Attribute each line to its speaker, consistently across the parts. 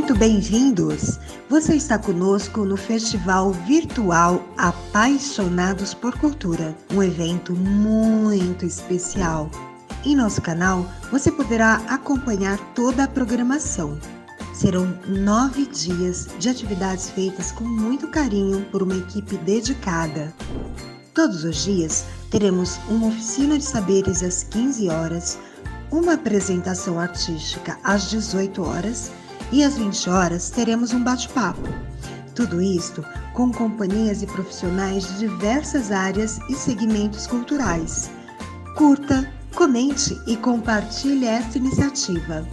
Speaker 1: muito bem-vindos! Você está conosco no Festival Virtual Apaixonados por Cultura, um evento muito especial. Em nosso canal, você poderá acompanhar toda a programação. Serão 9 dias de atividades feitas com muito carinho por uma equipe dedicada. Todos os dias teremos uma oficina de saberes às 15 horas, uma apresentação artística às 18 horas e às 20 horas teremos um bate-papo. Tudo isto com companhias e profissionais de diversas áreas e segmentos culturais. Curta, comente e compartilhe esta iniciativa.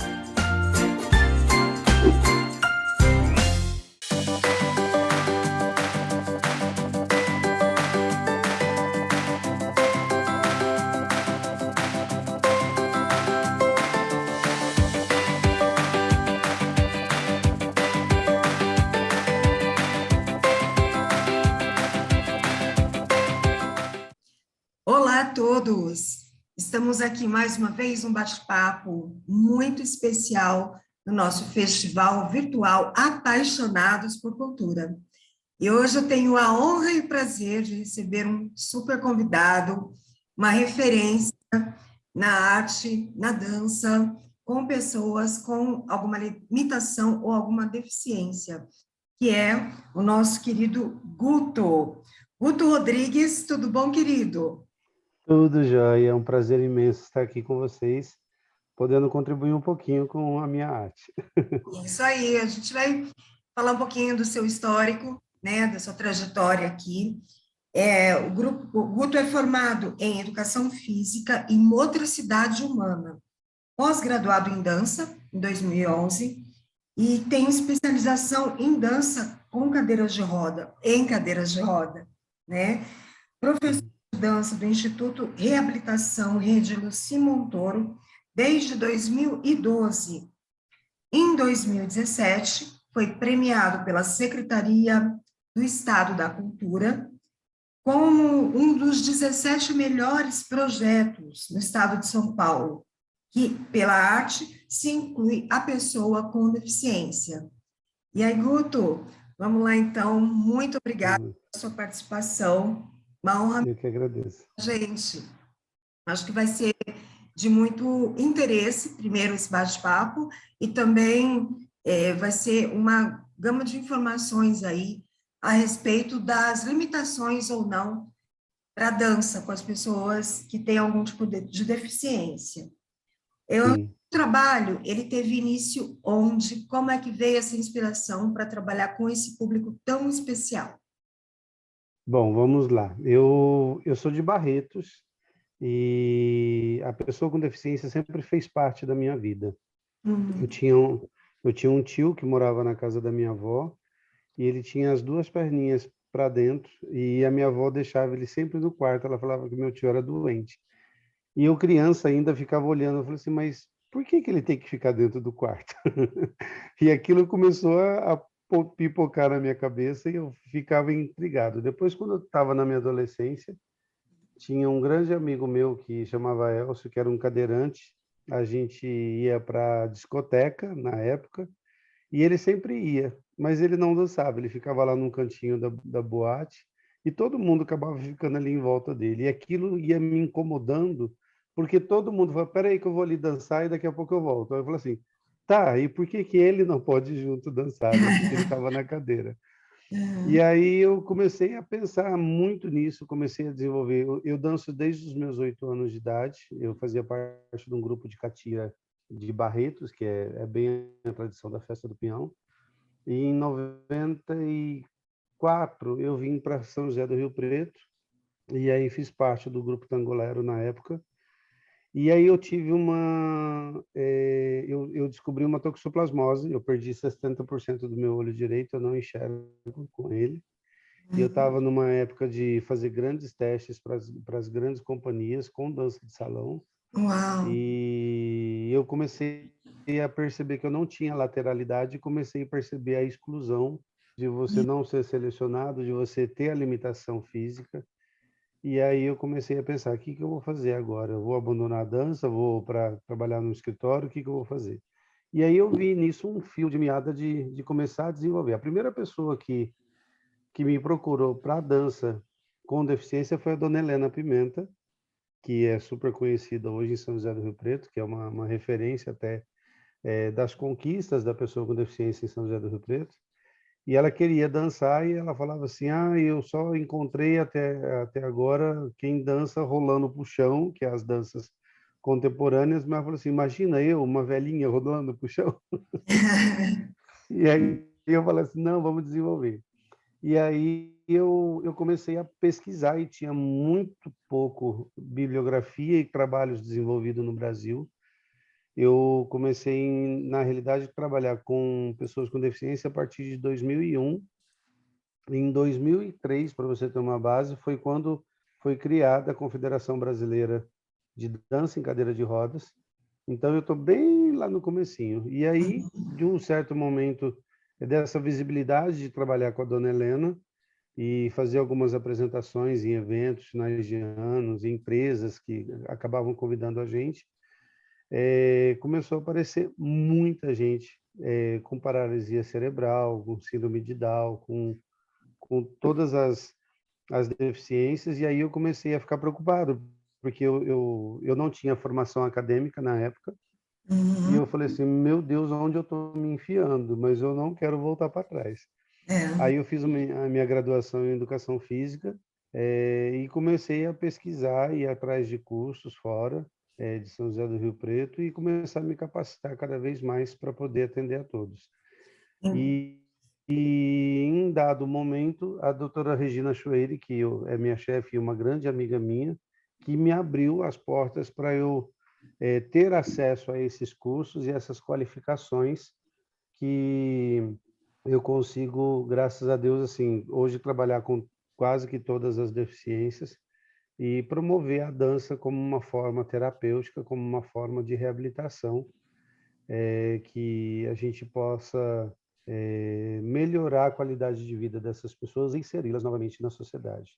Speaker 1: Olá a todos! Estamos aqui mais uma vez um bate-papo muito especial no nosso Festival Virtual Apaixonados por Cultura. E hoje eu tenho a honra e o prazer de receber um super convidado, uma referência na arte, na dança, com pessoas com alguma limitação ou alguma deficiência, que é o nosso querido Guto. Guto Rodrigues, tudo bom, querido?
Speaker 2: Tudo jóia, é um prazer imenso estar aqui com vocês, podendo contribuir um pouquinho com a minha arte.
Speaker 1: Isso aí, a gente vai falar um pouquinho do seu histórico, né, da sua trajetória aqui. O Guto é formado em Educação Física e Motricidade Humana, pós-graduado em Dança, em 2011, e tem especialização em dança com cadeiras de roda, em cadeiras de roda, né? Professor de dança do Instituto Reabilitação Rede Luci Montoro, desde 2012. Em 2017, foi premiado pela Secretaria do Estado da Cultura como um dos 17 melhores projetos no estado de São Paulo, que, pela arte, se inclui a pessoa com deficiência. E aí, Guto, vamos lá então, muito obrigada pela sua participação, uma honra
Speaker 2: Eu que agradeço.
Speaker 1: pra gente. Acho que vai ser de muito interesse, primeiro, esse bate-papo, e também vai ser uma gama de informações aí a respeito das limitações ou não para a dança com as pessoas que têm algum tipo de deficiência. O
Speaker 2: Sim.
Speaker 1: trabalho, ele teve início onde? Como é que veio essa inspiração para trabalhar com esse público tão especial?
Speaker 2: Bom, vamos lá. Eu sou de Barretos e a pessoa com deficiência sempre fez parte da minha vida. Eu
Speaker 1: Uhum.
Speaker 2: tinha um, eu tinha um tio que morava na casa da minha avó e ele tinha as duas perninhas para dentro e a minha avó deixava ele sempre no quarto. Ela falava que meu tio era doente. E eu, criança, ainda ficava olhando. Eu falei assim, mas por que que ele tem que ficar dentro do quarto? E aquilo começou a pipocar na minha cabeça e eu ficava intrigado. Depois, quando eu estava na minha adolescência, tinha um grande amigo meu que chamava Elcio, que era um cadeirante. A gente ia para discoteca na época e ele sempre ia, mas ele não dançava. Ele ficava lá num cantinho da boate e todo mundo acabava ficando ali em volta dele. E aquilo ia me incomodando, porque todo mundo falava, peraí que eu vou ali dançar e daqui a pouco eu volto. Aí eu falei assim, tá, e por que que ele não pode ir junto dançar, né? Porque ele estava na cadeira. E
Speaker 1: Uhum.
Speaker 2: aí eu comecei a pensar muito nisso, comecei a desenvolver. Eu danço desde os meus 8 anos de idade. Eu fazia parte de um grupo de catira de Barretos, que é bem a tradição da festa do Peão. E em 94 eu vim para São José do Rio Preto e aí fiz parte do grupo Tangolero na época. E aí eu tive eu descobri uma toxoplasmose. Eu perdi 70% do meu olho direito, eu não enxergo com ele. E eu estava numa época de fazer grandes testes para as grandes companhias com dança de salão.
Speaker 1: Uau!
Speaker 2: E eu comecei a perceber que eu não tinha lateralidade e comecei a perceber a exclusão de você não ser selecionado, de você ter a limitação física. E aí eu comecei a pensar, o que que eu vou fazer agora? Eu vou abandonar a dança, vou para trabalhar no escritório, o que que eu vou fazer? E aí eu vi nisso um fio de meada de começar a desenvolver. A primeira pessoa que me procurou para dança com deficiência foi a dona Helena Pimenta, que é super conhecida hoje em São José do Rio Preto, que é uma referência até das conquistas da pessoa com deficiência em São José do Rio Preto. E ela queria dançar e ela falava assim, eu só encontrei até agora quem dança rolando pro chão, que é as danças contemporâneas, mas ela falou assim, imagina eu, uma velhinha rolando pro chão. E aí eu falei assim, não, vamos desenvolver. E aí eu comecei a pesquisar e tinha muito pouco bibliografia e trabalhos desenvolvidos no Brasil. Eu comecei, na realidade, a trabalhar com pessoas com deficiência a partir de 2001. Em 2003, para você ter uma base, foi quando foi criada a Confederação Brasileira de Dança em Cadeira de Rodas. Então, eu estou bem lá no comecinho. E aí, de um certo momento, dessa visibilidade de trabalhar com a dona Helena e fazer algumas apresentações em eventos, finais de anos, em empresas que acabavam convidando a gente, começou a aparecer muita gente com paralisia cerebral, com síndrome de Down, com todas as deficiências, e aí eu comecei a ficar preocupado, porque eu não tinha formação acadêmica na época, e
Speaker 1: Uhum.
Speaker 2: eu falei assim, meu Deus, onde eu estou me enfiando? Mas eu não quero voltar para trás.
Speaker 1: É.
Speaker 2: Aí eu fiz a minha graduação em Educação Física, e comecei a pesquisar e ir atrás de cursos fora, de São José do Rio Preto, e começar a me capacitar cada vez mais para poder atender a todos. E, e em dado momento, a doutora Regina Schweire, é minha chefe e uma grande amiga minha, que me abriu as portas para eu ter acesso a esses cursos e essas qualificações que eu consigo, graças a Deus, assim, hoje trabalhar com quase que todas as deficiências e promover a dança como uma forma terapêutica, como uma forma de reabilitação, que a gente possa melhorar a qualidade de vida dessas pessoas e inseri-las novamente na sociedade.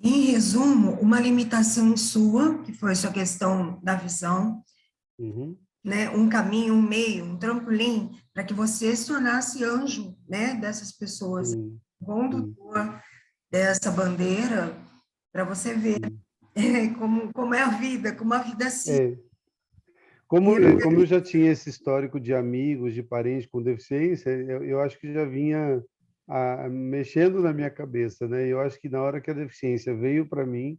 Speaker 1: Em resumo, uma limitação sua, que foi sua questão da visão,
Speaker 2: Uhum.
Speaker 1: né, um caminho, um meio, um trampolim, para que você se tornasse anjo, né, dessas pessoas,
Speaker 2: Sim, sim,
Speaker 1: condutor dessa bandeira, para você ver
Speaker 2: sim.
Speaker 1: como é a vida, como a vida se...
Speaker 2: É, como eu já tinha esse histórico de amigos, de parentes com deficiência, eu acho que já vinha mexendo na minha cabeça, né? Eu acho que na hora que a deficiência veio para mim,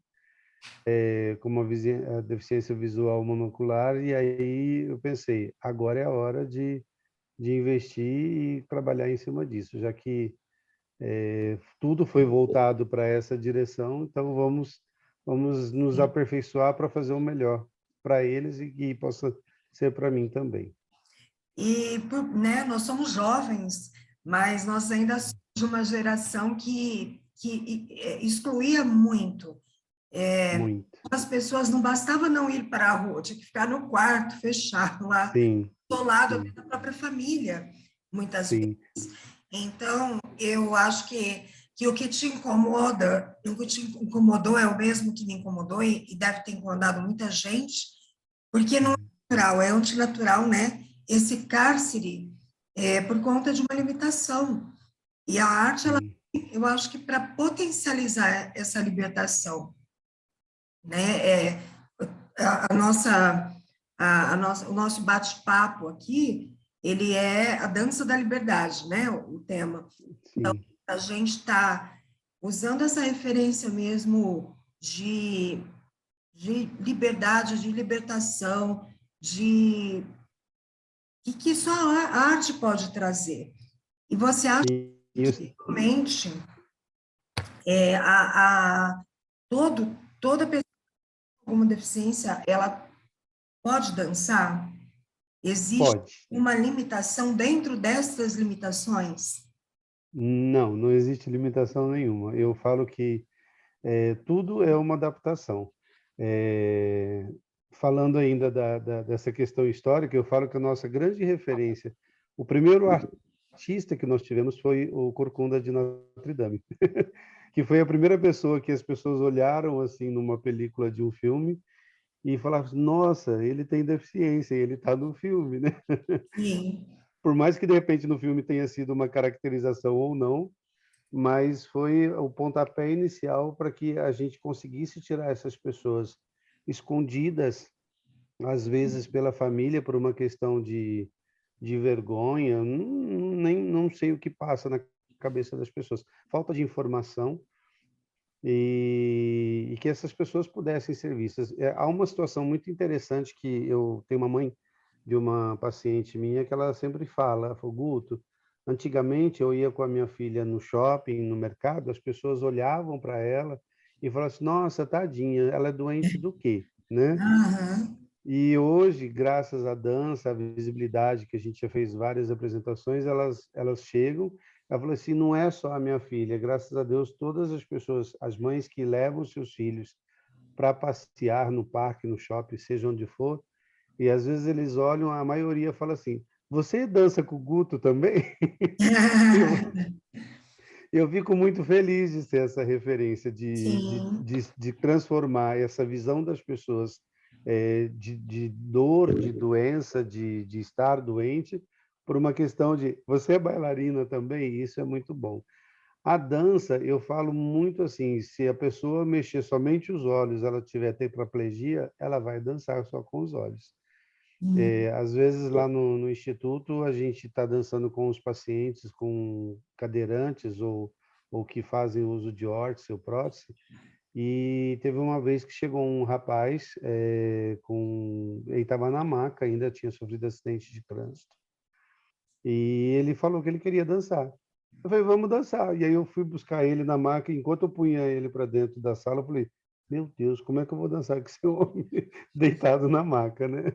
Speaker 2: com a deficiência visual monocular, e aí eu pensei, agora é a hora de investir e trabalhar em cima disso, já que tudo foi voltado para essa direção, então vamos nos aperfeiçoar para fazer o melhor para eles e que possa ser para mim também.
Speaker 1: Né, nós somos jovens, mas nós ainda somos de uma geração que excluía muito.
Speaker 2: Muito.
Speaker 1: As pessoas não bastava não ir para a rua, tinha que ficar no quarto, fechado lá,
Speaker 2: Sim,
Speaker 1: isolado
Speaker 2: sim,
Speaker 1: da própria família, muitas vezes.
Speaker 2: sim,
Speaker 1: Então, eu acho que o que te incomoda, o que te incomodou é o mesmo que me incomodou e deve ter incomodado muita gente, porque não é
Speaker 2: sim,
Speaker 1: natural, é antinatural, né? Esse cárcere por conta de uma limitação. E a arte, ela,
Speaker 2: sim,
Speaker 1: eu acho que para potencializar essa libertação, né? A nossa, o nosso bate-papo aqui, ele é a dança da liberdade, né? O tema.
Speaker 2: sim,
Speaker 1: A gente está usando essa referência mesmo de liberdade, de libertação, de que só a arte pode trazer. E você acha
Speaker 2: sim.
Speaker 1: que realmente toda pessoa com uma deficiência ela pode dançar? Existe
Speaker 2: Pode.
Speaker 1: uma limitação dentro dessas limitações?
Speaker 2: Não, não existe limitação nenhuma. Eu falo que tudo é uma adaptação. É, falando ainda dessa questão histórica, eu falo que a nossa grande referência, o primeiro artista que nós tivemos foi o Corcunda de Notre Dame, que foi a primeira pessoa que as pessoas olharam assim numa película de um filme e falava assim, nossa, ele tem deficiência, ele está no filme, né?
Speaker 1: Sim.
Speaker 2: Por mais que de repente no filme tenha sido uma caracterização ou não, mas foi o pontapé inicial para que a gente conseguisse tirar essas pessoas escondidas, às vezes pela família, por uma questão de vergonha, nem não sei o que passa na cabeça das pessoas, falta de informação, e que essas pessoas pudessem ser vistas. Há uma situação muito interessante que eu tenho uma mãe de uma paciente minha que ela sempre fala, ela falou, Guto, antigamente eu ia com a minha filha no shopping, no mercado, as pessoas olhavam para ela e falavam assim, nossa, tadinha, ela é doente do quê? Né?
Speaker 1: Aham.
Speaker 2: E hoje, graças à dança, à visibilidade, que a gente já fez várias apresentações, elas chegam, ela falou assim, não é só a minha filha, graças a Deus, todas as pessoas, as mães que levam seus filhos para passear no parque, no shopping, seja onde for, e às vezes eles olham, a maioria fala assim, você dança com o Guto também? Eu, eu fico muito feliz de ser essa referência,
Speaker 1: Sim.
Speaker 2: de transformar essa visão das pessoas de dor, de doença, de estar doente, por uma questão de você é bailarina também, isso é muito bom. A dança, eu falo muito assim, se a pessoa mexer somente os olhos, ela tiver tetraplegia, ela vai dançar só com os olhos.
Speaker 1: Hum.
Speaker 2: Às vezes, lá no instituto, a gente está dançando com os pacientes com cadeirantes ou que fazem uso de órtese ou prótese. E teve uma vez que chegou um rapaz, ele estava na maca, ainda tinha sofrido acidente de trânsito. E ele falou que ele queria dançar. Eu falei, vamos dançar. E aí eu fui buscar ele na maca, enquanto eu punha ele para dentro da sala, eu falei, meu Deus, como é que eu vou dançar com esse homem deitado na maca, né?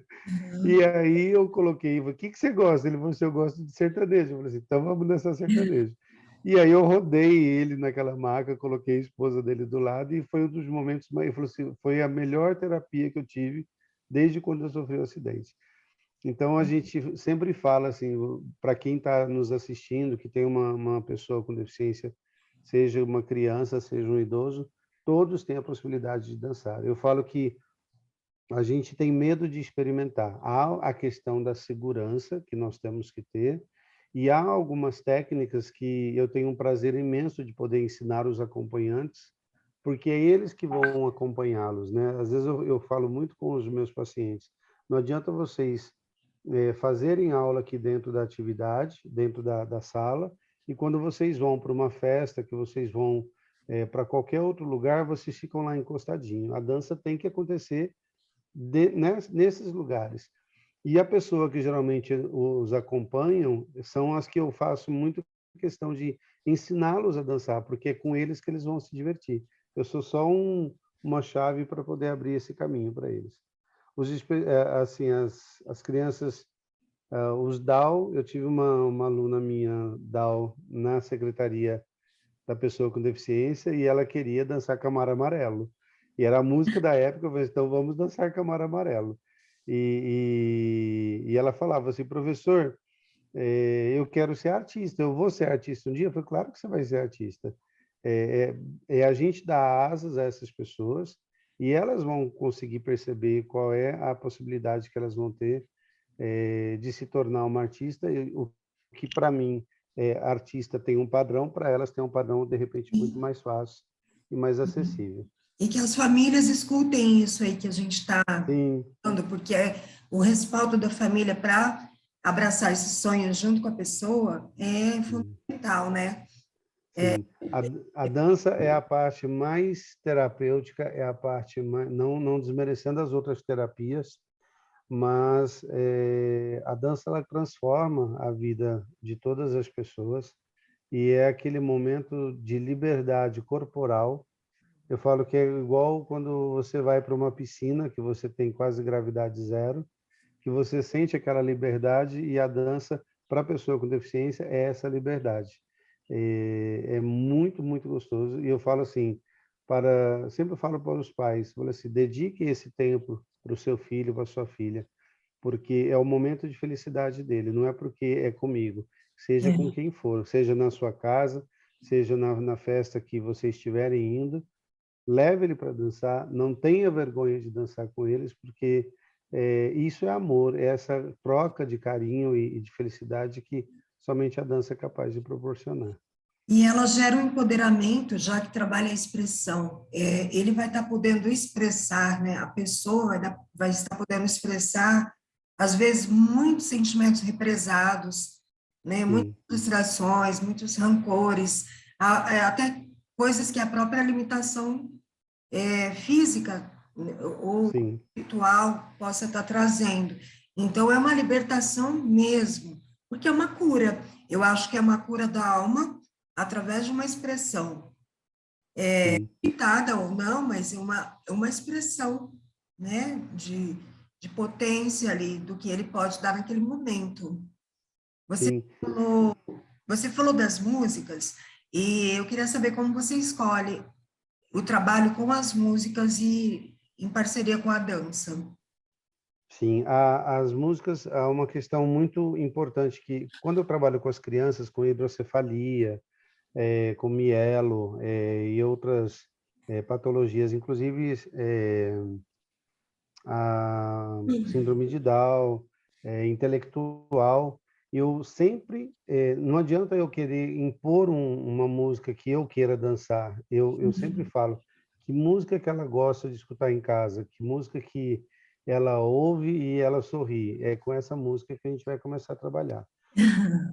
Speaker 2: E aí eu coloquei, o que você gosta? Ele falou assim, eu gosto de sertanejo. Eu falei assim, então vamos dançar sertanejo. E aí eu rodei ele naquela maca, coloquei a esposa dele do lado e foi um dos momentos mais, ele falou assim, foi a melhor terapia que eu tive desde quando eu sofri o acidente. Então a gente sempre fala assim, para quem está nos assistindo, que tem uma pessoa com deficiência, seja uma criança, seja um idoso, todos têm a possibilidade de dançar. Eu falo que a gente tem medo de experimentar. Há a questão da segurança que nós temos que ter, e há algumas técnicas que eu tenho um prazer imenso de poder ensinar os acompanhantes, porque é eles que vão acompanhá-los, né? Às vezes eu falo muito com os meus pacientes, não adianta vocês fazerem aula aqui dentro da atividade, dentro da sala, e quando vocês vão para uma festa, que vocês vão para qualquer outro lugar, vocês ficam lá encostadinho. A dança tem que acontecer nesses lugares. E a pessoa que geralmente os acompanham são as que eu faço muito questão de ensiná-los a dançar, porque é com eles que eles vão se divertir. Eu sou só uma chave para poder abrir esse caminho para eles. Assim, as crianças, os DAO, eu tive uma aluna minha DAO na secretaria da pessoa com deficiência e ela queria dançar Camaro Amarelo. E era a música da época, eu falei, então vamos dançar Camaro Amarelo. E ela falava assim, professor, eu quero ser artista, eu vou ser artista um dia? Eu falei, claro que você vai ser artista. É, é a gente dar asas a essas pessoas e elas vão conseguir perceber qual é a possibilidade que elas vão ter de se tornar uma artista, o que para mim, artista tem um padrão, para elas tem um padrão, de repente, muito mais fácil e mais acessível.
Speaker 1: E que as famílias escutem isso aí que a gente está
Speaker 2: Sim,
Speaker 1: falando, porque o respaldo da família para abraçar esses sonhos junto com a pessoa é
Speaker 2: sim.
Speaker 1: fundamental, né?
Speaker 2: Sim. A dança é a parte mais terapêutica, é a parte mais, não desmerecendo as outras terapias, mas a dança ela transforma a vida de todas as pessoas e é aquele momento de liberdade corporal. Eu falo que é igual quando você vai para uma piscina, que você tem quase gravidade zero, que você sente aquela liberdade e a dança, para a pessoa com deficiência, é essa liberdade. É muito, muito gostoso. E eu falo assim, sempre falo para os pais, falo assim, dedique esse tempo para o seu filho, para a sua filha, porque é o momento de felicidade dele, não é porque é comigo, seja com
Speaker 1: É.
Speaker 2: quem for, seja na sua casa, seja na festa que vocês estiverem indo, leve ele para dançar, não tenha vergonha de dançar com eles, porque isso é amor, é essa troca de carinho e de felicidade que somente a dança é capaz de proporcionar.
Speaker 1: E ela gera um empoderamento, já que trabalha a expressão. Ele vai estar podendo expressar, né? A pessoa vai estar podendo expressar, às vezes, muitos sentimentos represados, né? Muitas
Speaker 2: Sim,
Speaker 1: frustrações, muitos rancores, até coisas que a própria limitação física, né, ou
Speaker 2: sim,
Speaker 1: espiritual possa estar trazendo. Então, é uma libertação mesmo, porque é uma cura. Eu acho que é uma cura da alma através de uma expressão,
Speaker 2: sim,
Speaker 1: limitada ou não, mas uma expressão, né, de potência ali, do que ele pode dar naquele momento. Você
Speaker 2: sim.
Speaker 1: falou, você falou das músicas, e eu queria saber como você escolhe o trabalho com as músicas e em parceria com a dança.
Speaker 2: Sim, as músicas, há uma questão muito importante que, quando eu trabalho com as crianças com hidrocefalia, com mielo, e outras patologias, inclusive a síndrome de Down, intelectual, eu sempre, não adianta eu querer impor uma música que eu queira dançar, eu sempre
Speaker 1: Uhum.
Speaker 2: falo que música que ela gosta de escutar em casa, que música que ela ouve e ela sorri, é com essa música que a gente vai começar a trabalhar.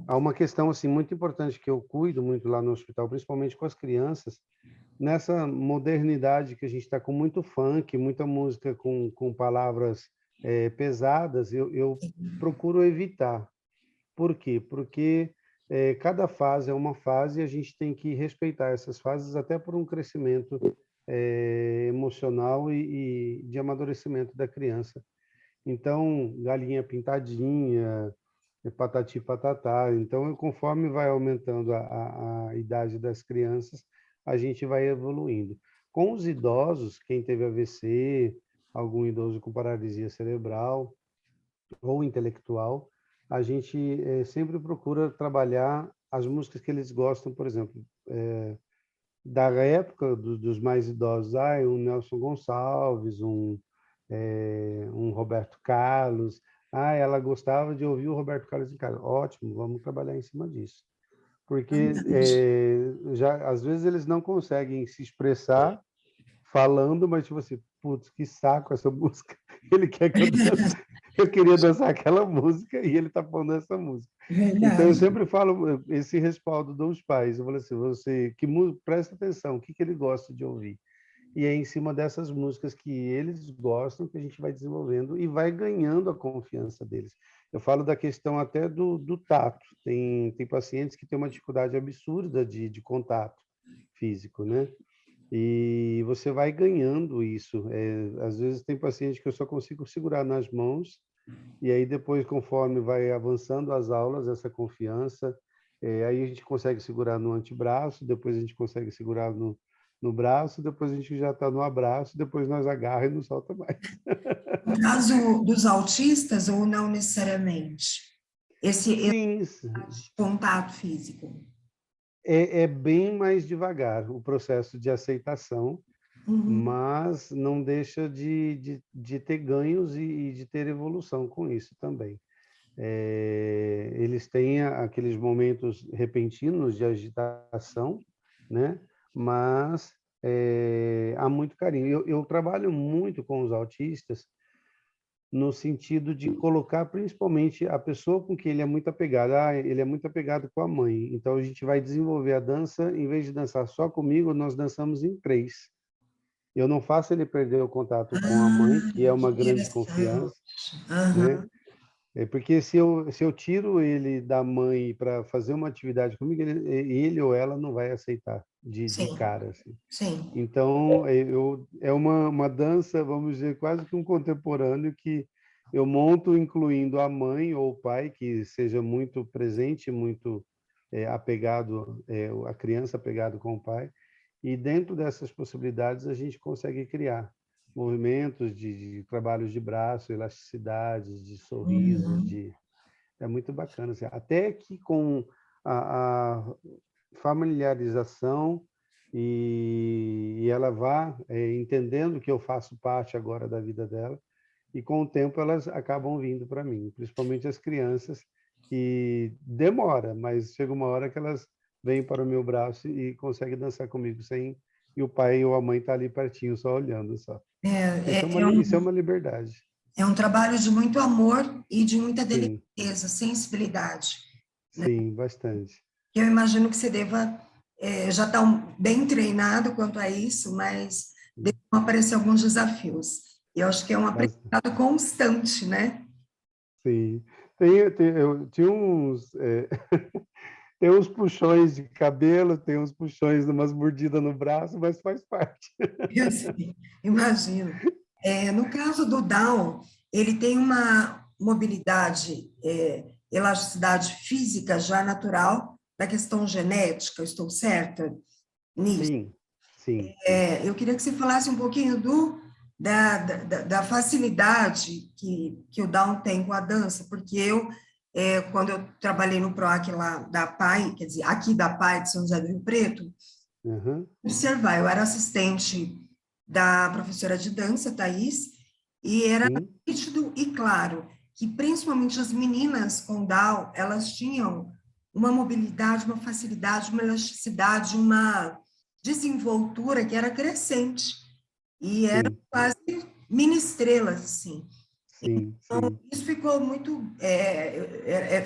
Speaker 2: Há uma questão assim muito importante que eu cuido muito lá no hospital, principalmente com as crianças, nessa modernidade que a gente está com muito funk, muita música com palavras pesadas, eu procuro evitar. Por quê? Porque cada fase é uma fase e a gente tem que respeitar essas fases até por um crescimento emocional e de amadurecimento da criança. Então, galinha pintadinha, patati patatá. Então, conforme vai aumentando a idade das crianças, a gente vai evoluindo. Com os idosos, quem teve AVC, algum idoso com paralisia cerebral ou intelectual, a gente sempre procura trabalhar as músicas que eles gostam, por exemplo, da época dos mais idosos, um Nelson Gonçalves, um Roberto Carlos. Ela gostava de ouvir o Roberto Carlos em casa. Ótimo, vamos trabalhar em cima disso. Porque já às vezes eles não conseguem se expressar falando, mas tipo assim, putz, que saco essa música. Ele quer que eu dance. Eu queria dançar aquela música e ele está pondo essa música. Então eu
Speaker 1: Verdade.
Speaker 2: sempre falo esse respaldo dos pais. Eu falo assim, presta atenção, o que ele gosta de ouvir. E é em cima dessas músicas que eles gostam que a gente vai desenvolvendo e vai ganhando a confiança deles. Eu falo da questão até do tato. Tem pacientes que têm uma dificuldade absurda de contato físico, né? E você vai ganhando isso. Às vezes tem paciente que eu só consigo segurar nas mãos, e aí depois, conforme vai avançando as aulas, essa confiança, aí a gente consegue segurar no antebraço, depois a gente consegue segurar no braço, depois a gente já está no abraço, depois nós agarra e não solta mais.
Speaker 1: No caso dos autistas, ou não necessariamente? Esse
Speaker 2: Sim,
Speaker 1: contato físico.
Speaker 2: é bem mais devagar o processo de aceitação,
Speaker 1: Uhum.
Speaker 2: mas não deixa de ter ganhos e de ter evolução com isso também. Eles têm aqueles momentos repentinos de agitação, né? Mas há muito carinho. Eu trabalho muito com os autistas no sentido de colocar principalmente a pessoa com quem ele é muito apegado. Ele é muito apegado com a mãe. Então a gente vai desenvolver a dança, em vez de dançar só comigo, nós dançamos em três. Eu não faço ele perder o contato com a mãe,
Speaker 1: Ah,
Speaker 2: que é uma
Speaker 1: que
Speaker 2: grande
Speaker 1: interessante.
Speaker 2: confiança, né?
Speaker 1: Aham.
Speaker 2: Porque se eu tiro ele da mãe para fazer uma atividade comigo, ele ou ela não vai aceitar de
Speaker 1: Sim,
Speaker 2: cara, assim.
Speaker 1: sim.
Speaker 2: Então, é uma dança, vamos dizer, quase que um contemporâneo que eu monto incluindo a mãe ou o pai, que seja muito presente, muito apegado, a criança apegado com o pai, e dentro dessas possibilidades a gente consegue criar movimentos de trabalhos de braço, elasticidades, de sorrisos,
Speaker 1: Uhum.
Speaker 2: é muito bacana. Assim, até que com a familiarização e ela vá entendendo que eu faço parte agora da vida dela, e com o tempo elas acabam vindo para mim, principalmente as crianças, que demora, mas chega uma hora que elas vêm para o meu braço e conseguem dançar comigo sem, e o pai ou a mãe tá ali pertinho só olhando só.
Speaker 1: É,
Speaker 2: Isso é
Speaker 1: é,
Speaker 2: uma,
Speaker 1: é
Speaker 2: isso é
Speaker 1: um,
Speaker 2: uma liberdade.
Speaker 1: é um trabalho de muito amor e de muita
Speaker 2: Sim,
Speaker 1: delicadeza, sensibilidade, né?
Speaker 2: sim, bastante.
Speaker 1: Eu imagino que você deva já estar bem treinado quanto a isso, mas
Speaker 2: Sim,
Speaker 1: devam aparecer alguns desafios. E eu acho que é um
Speaker 2: bastante.
Speaker 1: aprendizado constante, né?
Speaker 2: Sim. Eu tinha uns, tem uns puxões de cabelo, tem uns puxões, umas mordidas no braço, mas faz parte.
Speaker 1: Eu sei, imagino. No caso do Down, ele tem uma mobilidade, elasticidade física já natural da questão genética, eu estou certa nisso?
Speaker 2: Sim, sim, sim.
Speaker 1: Eu queria que você falasse um pouquinho da facilidade que o Down tem com a dança, porque quando eu trabalhei no PROAC lá da PAI, quer dizer, aqui da PAI de São José do Rio Preto,
Speaker 2: Aham,
Speaker 1: observar, eu era assistente da professora de dança, Thaís, e era
Speaker 2: sim,
Speaker 1: nítido e claro que principalmente as meninas com Down, elas tinham uma mobilidade, uma facilidade, uma elasticidade, uma desenvoltura que era crescente e eram
Speaker 2: sim,
Speaker 1: quase mini estrelas assim.
Speaker 2: sim, sim,
Speaker 1: Isso ficou muito,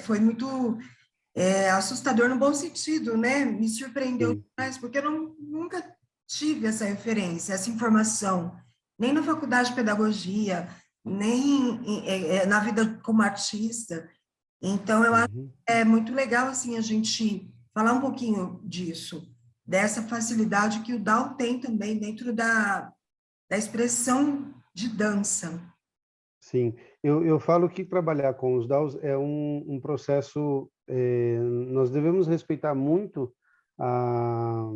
Speaker 1: foi muito assustador no bom sentido, né? Me surpreendeu
Speaker 2: sim.
Speaker 1: demais, porque eu nunca tive essa referência, essa informação, nem na faculdade de pedagogia, nem na vida como artista. Então, eu acho
Speaker 2: Uhum.
Speaker 1: que é muito legal, assim, a gente falar um pouquinho disso, dessa facilidade que o Down tem também dentro da expressão de dança.
Speaker 2: Sim, eu falo que trabalhar com os DAOs é um processo, nós devemos respeitar muito a,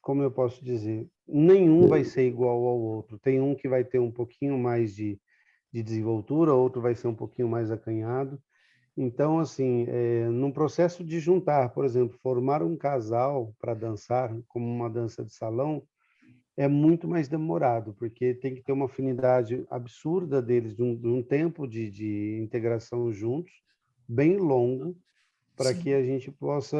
Speaker 2: como eu posso dizer, nenhum vai ser igual ao outro. Tem um que vai ter um pouquinho mais de desenvoltura, outro vai ser um pouquinho mais acanhado. Então, assim, num processo de juntar, por exemplo, formar um casal para dançar, como uma dança de salão, é muito mais demorado, porque tem que ter uma afinidade absurda deles, de um tempo de integração juntos, bem longo, para que
Speaker 1: Sim.
Speaker 2: a gente possa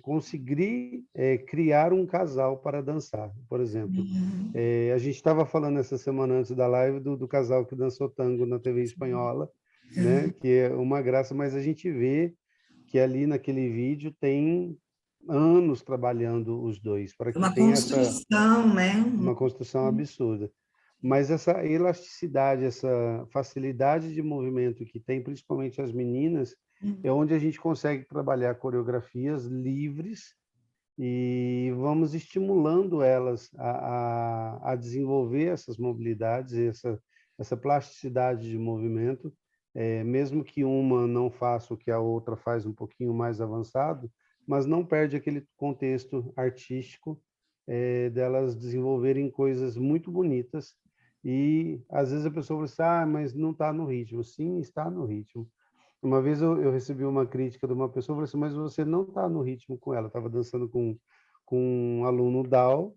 Speaker 2: conseguir criar um casal para dançar. Por exemplo,
Speaker 1: Uhum.
Speaker 2: a gente estava falando essa semana antes da live do casal que dançou tango na TV espanhola, né? Que é uma graça, mas a gente vê que ali naquele vídeo tem anos trabalhando os dois para que
Speaker 1: Uma
Speaker 2: tenha essa
Speaker 1: construção, né?
Speaker 2: uma construção absurda. Mas essa elasticidade, essa facilidade de movimento que tem, principalmente as meninas, é onde a gente consegue trabalhar coreografias livres e vamos estimulando elas a desenvolver essas mobilidades, essa plasticidade de movimento, mesmo que uma não faça o que a outra faz um pouquinho mais avançado, mas não perde aquele contexto artístico, delas desenvolverem coisas muito bonitas. E às vezes a pessoa fala assim, ah, mas não está no ritmo. Sim, está no ritmo. Uma vez eu recebi uma crítica de uma pessoa, falou assim, mas você não está no ritmo com ela. Estava dançando com um aluno DAO,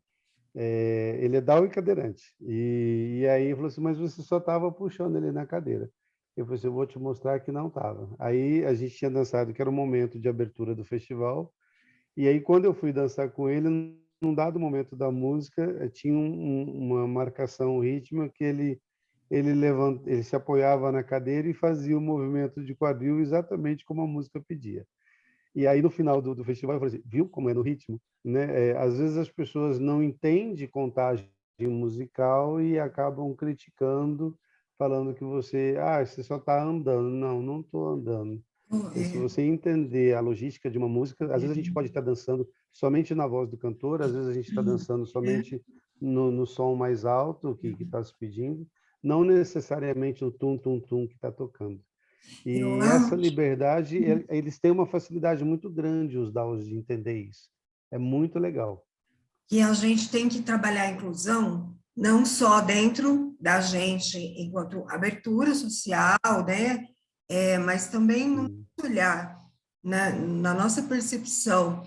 Speaker 2: ele é DAO e cadeirante. E aí ele falou assim, mas você só estava puxando ele na cadeira. Eu falei assim, eu vou te mostrar que não estava. Aí a gente tinha dançado, que era o momento de abertura do festival, e aí quando eu fui dançar com ele, num dado momento da música, tinha uma marcação rítmica que ele se apoiava na cadeira e fazia o movimento de quadril exatamente como a música pedia. E aí no final do festival eu falei assim, viu como é no ritmo, né? Às vezes as pessoas não entendem contagem musical e acabam criticando, falando que você só está andando. Não, não estou andando. Se
Speaker 1: É,
Speaker 2: você entender a logística de uma música, às vezes a gente pode estar dançando somente na voz do cantor, às vezes a gente está dançando somente no som mais alto que está se pedindo, não necessariamente no tum-tum-tum que está tocando.
Speaker 1: eu
Speaker 2: E essa
Speaker 1: acho
Speaker 2: liberdade, eles têm uma facilidade muito grande, os DAOs, de entender isso. É muito legal.
Speaker 1: que a gente tem que trabalhar a inclusão não só dentro da gente enquanto abertura social, né? Mas também no
Speaker 2: Sim,
Speaker 1: nosso olhar, na nossa percepção.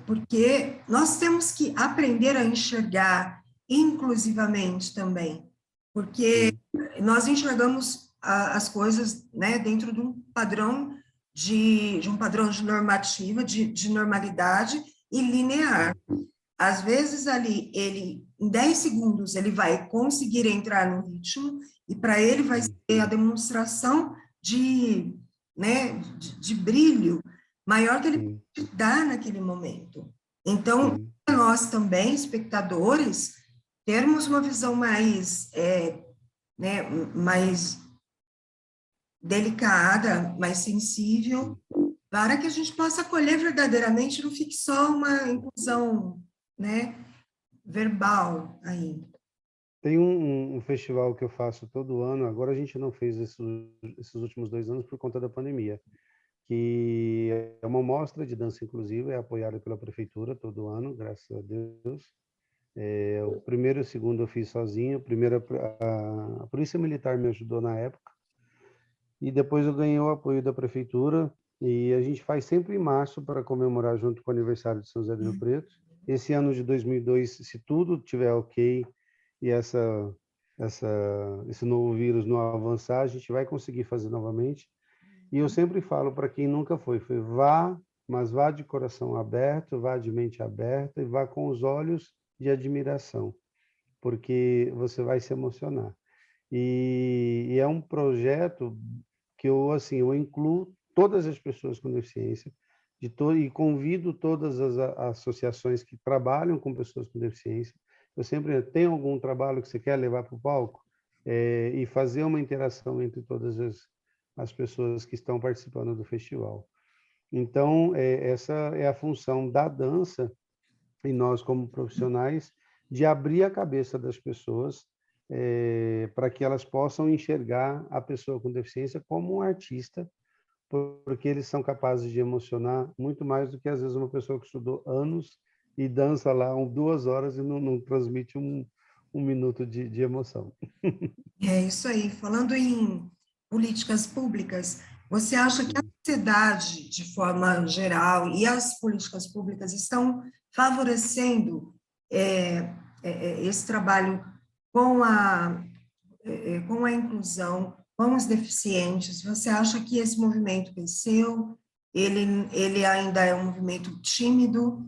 Speaker 1: Porque nós temos que aprender a enxergar inclusivamente também, porque
Speaker 2: sim,
Speaker 1: nós enxergamos as coisas, né, dentro de um padrão de um padrão de normativa, de normalidade e linear.
Speaker 2: sim,
Speaker 1: Às vezes ali ele em 10 segundos ele vai conseguir entrar no ritmo e para ele vai
Speaker 2: sim,
Speaker 1: ser a demonstração de, né, de brilho maior que ele
Speaker 2: sim,
Speaker 1: pode dar naquele momento. Então,
Speaker 2: sim,
Speaker 1: nós também, espectadores, termos uma visão mais, né, mais delicada, mais sensível,
Speaker 2: sim.
Speaker 1: para que a gente possa acolher verdadeiramente, não fique só uma inclusão, né, verbal aí.
Speaker 2: Tem um festival que eu faço todo ano, agora a gente não fez esses últimos 2 anos por conta da pandemia, que é uma mostra de dança inclusiva, é apoiada pela prefeitura todo ano, graças a Deus. O primeiro e o segundo eu fiz sozinho, primeiro a Polícia Militar me ajudou na época, e depois eu ganhei o apoio da prefeitura, e a gente faz sempre em março para comemorar junto com o aniversário de São José do Rio Preto. Esse ano de 2002, se tudo tiver ok e essa, esse novo vírus não avançar, a gente vai conseguir fazer novamente. E eu sempre falo para quem nunca foi, vá, mas vá de coração aberto, vá de mente aberta e vá com os olhos de admiração, porque você vai se emocionar. E é um projeto que eu, assim, eu incluo todas as pessoas com deficiência e convido todas as associações que trabalham com pessoas com deficiência. Eu sempre tenho algum trabalho que você quer levar para o palco e fazer uma interação entre todas as pessoas que estão participando do festival. Então, essa é a função da dança e nós, como profissionais, de abrir a cabeça das pessoas para que elas possam enxergar a pessoa com deficiência como um artista, porque eles são capazes de emocionar muito mais do que, às vezes, uma pessoa que estudou anos e dança lá 2 horas e não transmite um minuto de emoção.
Speaker 1: É isso aí. Falando em políticas públicas, você acha que a
Speaker 2: Sim.
Speaker 1: sociedade, de forma geral, e as políticas públicas estão favorecendo é, esse trabalho com com a inclusão, com os deficientes? Você acha que esse movimento cresceu? Ele ainda é um movimento tímido?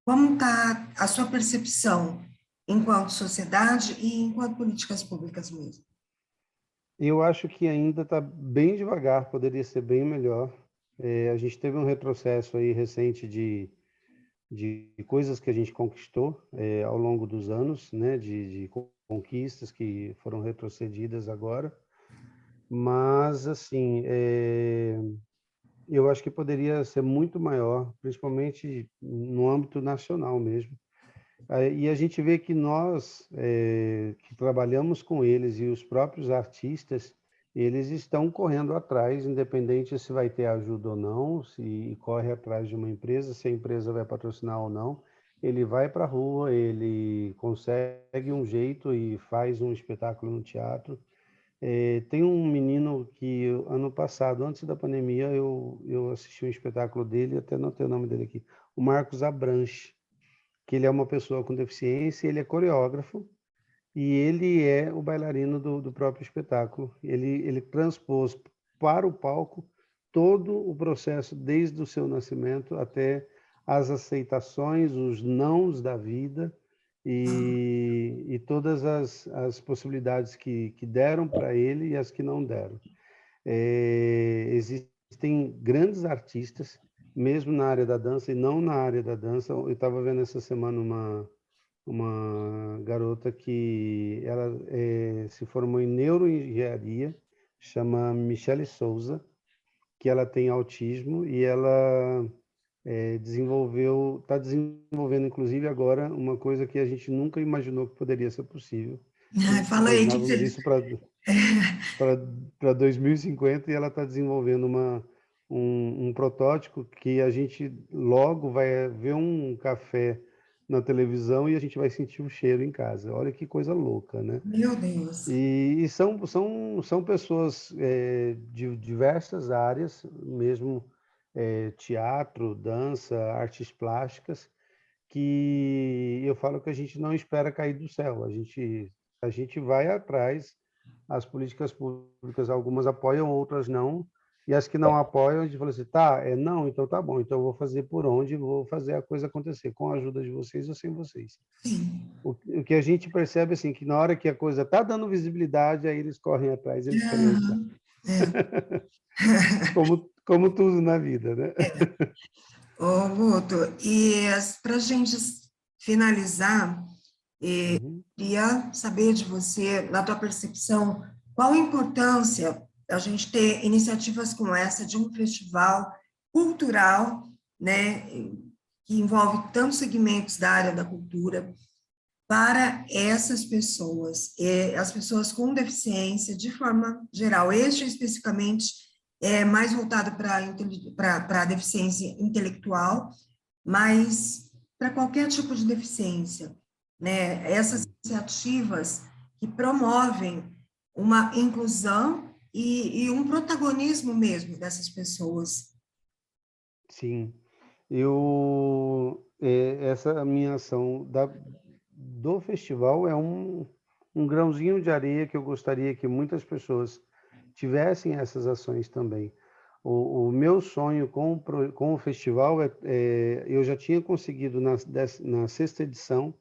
Speaker 1: Como está a sua percepção enquanto sociedade e enquanto políticas públicas mesmo?
Speaker 2: Eu acho que ainda está bem devagar, poderia ser bem melhor. A gente teve um retrocesso aí recente de coisas que a gente conquistou ao longo dos anos, né, de conquistas que foram retrocedidas agora, mas assim, eu acho que poderia ser muito maior, principalmente no âmbito nacional mesmo. E a gente vê que nós, que trabalhamos com eles e os próprios artistas, eles estão correndo atrás, independente se vai ter ajuda ou não, se corre atrás de uma empresa, se a empresa vai patrocinar ou não. Ele vai para a rua, ele consegue um jeito e faz um espetáculo no teatro. Tem um menino que, ano passado, antes da pandemia, eu assisti um espetáculo dele, até notei o nome dele aqui, o Marcos Abranches, que ele é uma pessoa com deficiência, ele é coreógrafo e ele é o bailarino do próprio espetáculo. Ele transpôs para o palco todo o processo, desde o seu nascimento até as aceitações, os nãos da vida e todas as possibilidades que deram para ele e as que não deram. Existem grandes artistas, mesmo na área da dança e não na área da dança. Eu estava vendo essa semana uma garota que ela se formou em neuroengenharia, chama Michele Souza, que ela tem autismo e ela está desenvolvendo, inclusive agora, uma coisa que a gente nunca imaginou que poderia ser possível.
Speaker 1: Ai, fala aí, que
Speaker 2: Imaginávamos
Speaker 1: você...
Speaker 2: isso para 2050 e ela está desenvolvendo um protótipo que a gente logo vai ver um café na televisão e a gente vai sentir o cheiro em casa. Olha que coisa louca, né?
Speaker 1: Meu Deus.
Speaker 2: E são pessoas de diversas áreas, mesmo teatro, dança, artes plásticas, que eu falo que a gente não espera cair do céu, a gente vai atrás, as políticas públicas, algumas apoiam, outras não, e as que não apoiam, a gente fala assim, tá, não, então tá bom, então eu vou fazer por onde, vou fazer a coisa acontecer, com a ajuda de vocês ou sem vocês.
Speaker 1: Sim.
Speaker 2: O que a gente percebe, assim, que na hora que a coisa tá dando visibilidade, aí eles correm atrás, eles querem ajudar.
Speaker 1: Aham. É.
Speaker 2: Como tudo na vida, né?
Speaker 1: Ô, Guto, e para a gente finalizar,
Speaker 2: Uhum.
Speaker 1: queria saber de você, na tua percepção, qual a importância da gente ter iniciativas como essa de um festival cultural, né, que envolve tantos segmentos da área da cultura, para essas pessoas, as pessoas com deficiência, de forma geral. Este especificamente é mais voltado para a deficiência intelectual, mas para qualquer tipo de deficiência, né? Essas iniciativas que promovem uma inclusão e um protagonismo mesmo dessas pessoas.
Speaker 2: Sim. Essa minha ação do festival é um grãozinho de areia que eu gostaria que muitas pessoas tivessem essas ações também. O meu sonho com o festival eu já tinha conseguido na sexta edição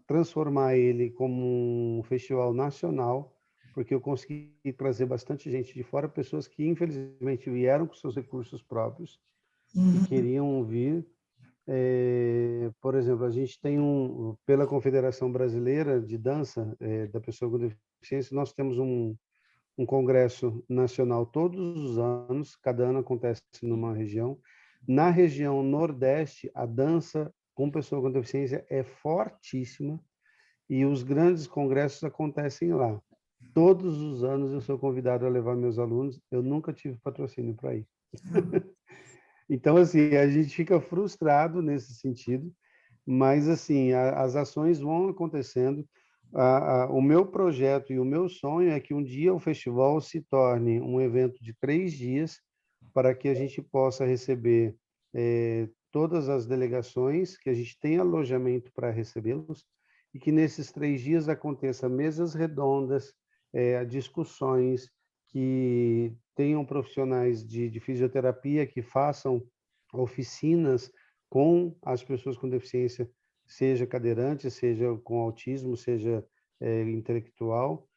Speaker 2: transformar ele como um festival nacional, porque eu consegui trazer bastante gente de fora, pessoas que infelizmente vieram com seus recursos próprios e
Speaker 1: Uhum.
Speaker 2: queriam vir. Por exemplo, a gente tem pela Confederação Brasileira de Dança da Pessoa com Deficiência, nós temos um congresso nacional todos os anos, cada ano acontece numa região. Na região Nordeste, a dança com pessoa com deficiência é fortíssima e os grandes congressos acontecem lá. Todos os anos eu sou convidado a levar meus alunos, eu nunca tive patrocínio para ir. Então, assim, a gente fica frustrado nesse sentido, mas, assim, as ações vão acontecendo. O meu projeto e o meu sonho é que um dia o festival se torne um evento de 3 dias para que a gente possa receber todas as delegações, que a gente tenha alojamento para recebê-los e que nesses 3 dias aconteça mesas redondas, discussões, que tenham profissionais de fisioterapia que façam oficinas com as pessoas com deficiência, seja cadeirante, seja com autismo, seja intelectual,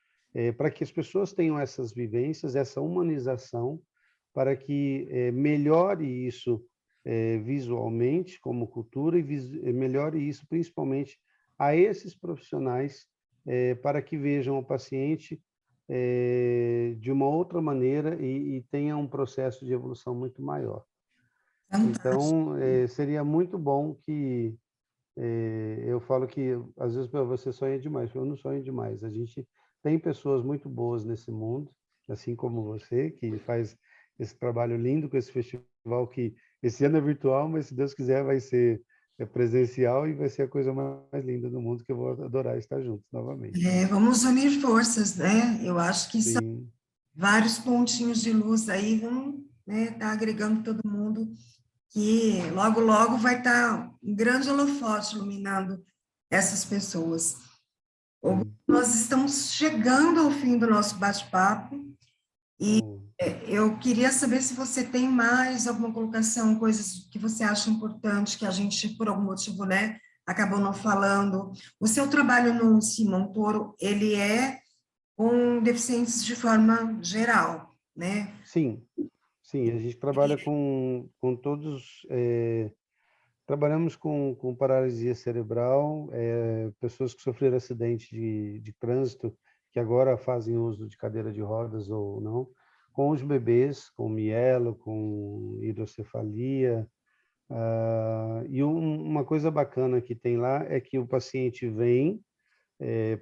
Speaker 2: para que as pessoas tenham essas vivências, essa humanização, para que melhore isso visualmente como cultura e melhore isso principalmente a esses profissionais para que vejam o paciente de uma outra maneira e tenha um processo de evolução muito maior.
Speaker 1: Fantástico.
Speaker 2: Então, seria muito bom que eu falo que às vezes você sonha demais, eu não sonho demais. A gente tem pessoas muito boas nesse mundo, assim como você, que faz esse trabalho lindo com esse festival que esse ano é virtual, mas se Deus quiser vai ser presencial e vai ser a coisa mais linda do mundo que eu vou adorar estar juntos novamente.
Speaker 1: Vamos unir forças, né? Eu acho que são
Speaker 2: Sim,
Speaker 1: vários pontinhos de luz aí, vão, né, tá agregando todo mundo, que logo, logo vai estar um grande holofote iluminando essas pessoas.
Speaker 2: sim.
Speaker 1: Nós estamos chegando ao fim do nosso bate-papo.
Speaker 2: Oh,
Speaker 1: Eu queria saber se você tem mais alguma colocação, coisas que você acha importante, que a gente, por algum motivo, né, acabou não falando. O seu trabalho no Simão Toro, ele é com deficientes de forma geral, né?
Speaker 2: sim, sim, a gente trabalha com todos, trabalhamos com paralisia cerebral, pessoas que sofreram acidente de trânsito, que agora fazem uso de cadeira de rodas ou não, com os bebês, com mielo, com hidrocefalia. Uma coisa bacana que tem lá é que o paciente vem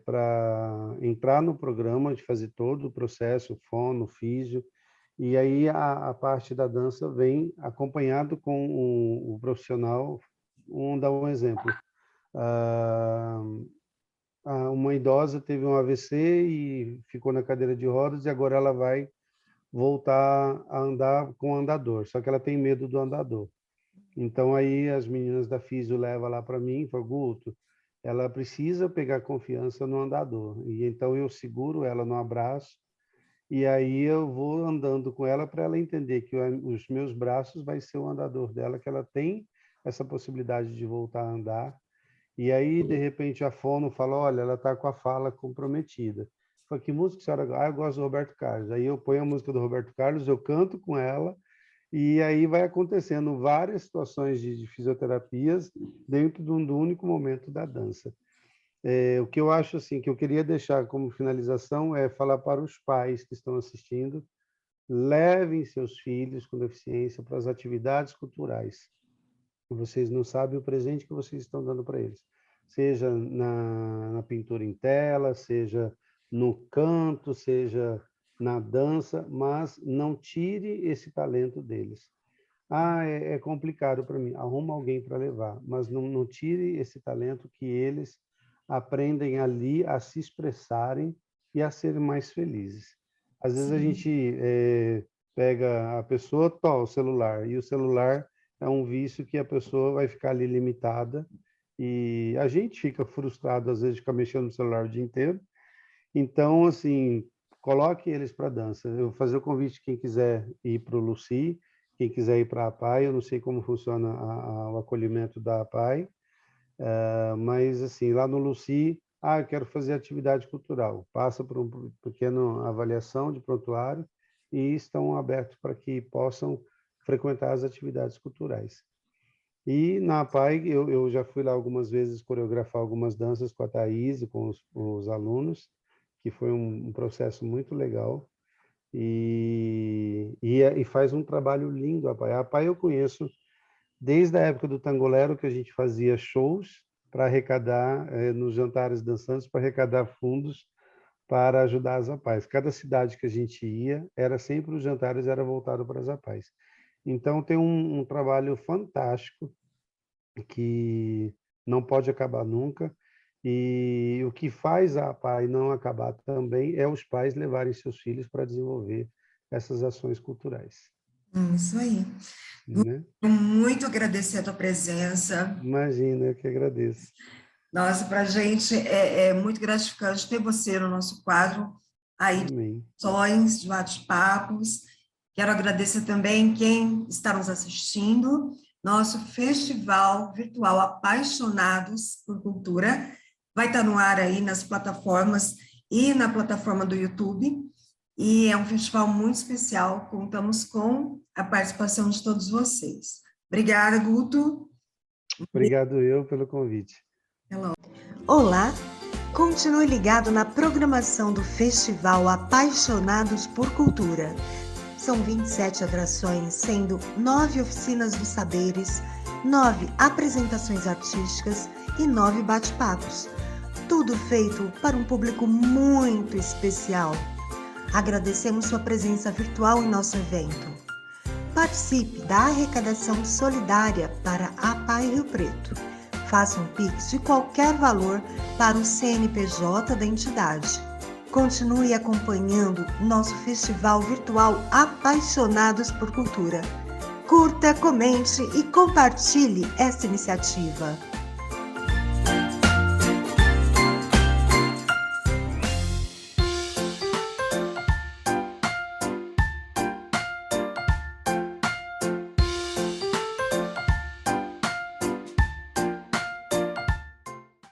Speaker 2: para entrar no programa, de fazer todo o processo, fono, físio, e aí a parte da dança vem acompanhado com o profissional. Vamos dar um exemplo. Ah, uma idosa teve um AVC e ficou na cadeira de rodas e agora ela vai voltar a andar com o andador, só que ela tem medo do andador. Então aí as meninas da Físio levam lá para mim e falam, Guto, ela precisa pegar confiança no andador. E então eu seguro ela no abraço e aí eu vou andando com ela para ela entender que os meus braços vai ser o andador dela, que ela tem essa possibilidade de voltar a andar. E aí, de repente, a fono fala, olha, ela está com a fala comprometida. Fala, que música a senhora gosta? Ah, eu gosto do Roberto Carlos. Aí eu ponho a música do Roberto Carlos, eu canto com ela, e aí vai acontecendo várias situações de fisioterapias dentro do único momento da dança. O que eu acho assim, que eu queria deixar como finalização é falar para os pais que estão assistindo, levem seus filhos com deficiência para as atividades culturais. Vocês não sabem o presente que vocês estão dando para eles. Seja na pintura em tela, seja no canto, seja na dança, mas não tire esse talento deles. Ah, é complicado para mim. Arruma alguém para levar, mas não tire esse talento que eles aprendem ali a se expressarem e a serem mais felizes. Às vezes a gente pega a pessoa, o celular, e o celular é um vício que a pessoa vai ficar ali limitada e a gente fica frustrado às vezes de ficar mexendo no celular o dia inteiro. Então, assim, coloque eles para dança. Eu vou fazer o convite quem quiser ir para o Lucy, quem quiser ir para a APAI. Eu não sei como funciona o acolhimento da APAI, mas assim, lá no Lucy, eu quero fazer atividade cultural. Passa por uma pequena avaliação de prontuário e estão abertos para que possam frequentar as atividades culturais. E na APAI, eu já fui lá algumas vezes coreografar algumas danças com a Thaís e com os alunos, que foi um processo muito legal. E faz um trabalho lindo a APAI. A APAI eu conheço desde a época do Tangolero, que a gente fazia shows para arrecadar, nos jantares dançantes, para arrecadar fundos para ajudar as APAIs. Cada cidade que a gente ia, era sempre os jantares era voltado para as APAIs. Então, tem um trabalho fantástico que não pode acabar nunca. E o que faz a APAI não acabar também é os pais levarem seus filhos para desenvolver essas ações culturais.
Speaker 1: Isso aí.
Speaker 2: Né?
Speaker 1: Muito agradecer a tua presença.
Speaker 2: Imagina, eu que agradeço.
Speaker 1: Nossa, para a gente é muito gratificante ter você no nosso quadro aí de discussões, de bate-papos. Quero agradecer também quem está nos assistindo. Nosso festival virtual Apaixonados por Cultura vai estar no ar aí nas plataformas e na plataforma do YouTube. E é um festival muito especial. Contamos com a participação de todos vocês. Obrigada, Guto.
Speaker 2: Obrigado eu pelo convite.
Speaker 3: Olá! Continue ligado na programação do Festival Apaixonados por Cultura. São 27 atrações, sendo 9 oficinas dos saberes, 9 apresentações artísticas e 9 bate-papos. Tudo feito para um público muito especial. Agradecemos sua presença virtual em nosso evento. Participe da arrecadação solidária para a APAI Rio Preto. Faça um Pix de qualquer valor para o CNPJ da entidade. Continue acompanhando nosso festival virtual Apaixonados por Cultura. Curta, comente e compartilhe esta iniciativa.